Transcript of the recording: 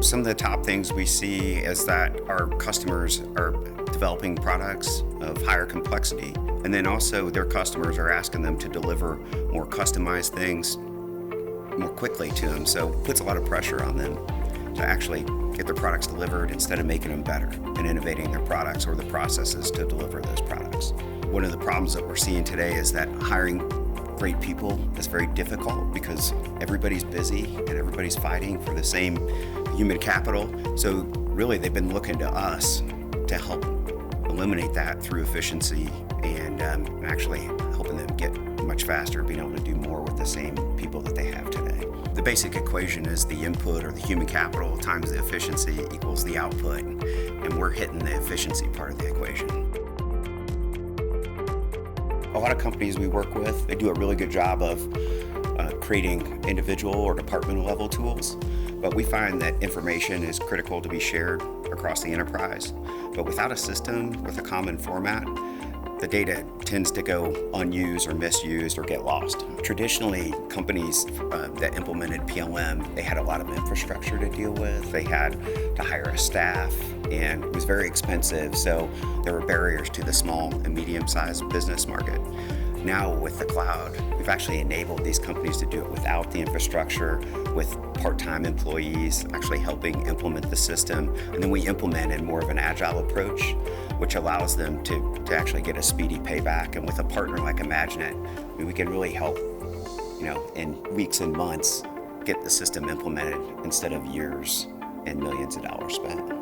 Some of the top things we see is that our customers are developing products of higher complexity, and then also their customers are asking them to deliver more customized things more quickly to them. So it puts a lot of pressure on them to actually get their products delivered instead of making them better and innovating their products or the processes to deliver those products. One of the problems that we're seeing today is that hiring great people is very difficult because everybody's busy and everybody's fighting for the same human capital. So really they've been looking to us to help eliminate that through efficiency and actually helping them get much faster, being able to do more with the same people that they have today. The basic equation is the input or the human capital times the efficiency equals the output, and we're hitting the efficiency part of the equation. A lot of companies we work with, they do a really good job of creating individual or departmental level tools, but we find that information is critical to be shared across the enterprise. But without a system with a common format, the data tends to go unused or misused or get lost. Traditionally, companies that implemented PLM, they had a lot of infrastructure to deal with. They had to hire a staff, and it was very expensive, so there were barriers to the small and medium-sized business market. Now with the cloud, we've actually enabled these companies to do it without the infrastructure, with part-time employees actually helping implement the system. And then we implement in more of an agile approach, which allows them to actually get a speedy payback. And with a partner like Imagine, we can really help, in weeks and months, get the system implemented instead of years and millions of dollars spent.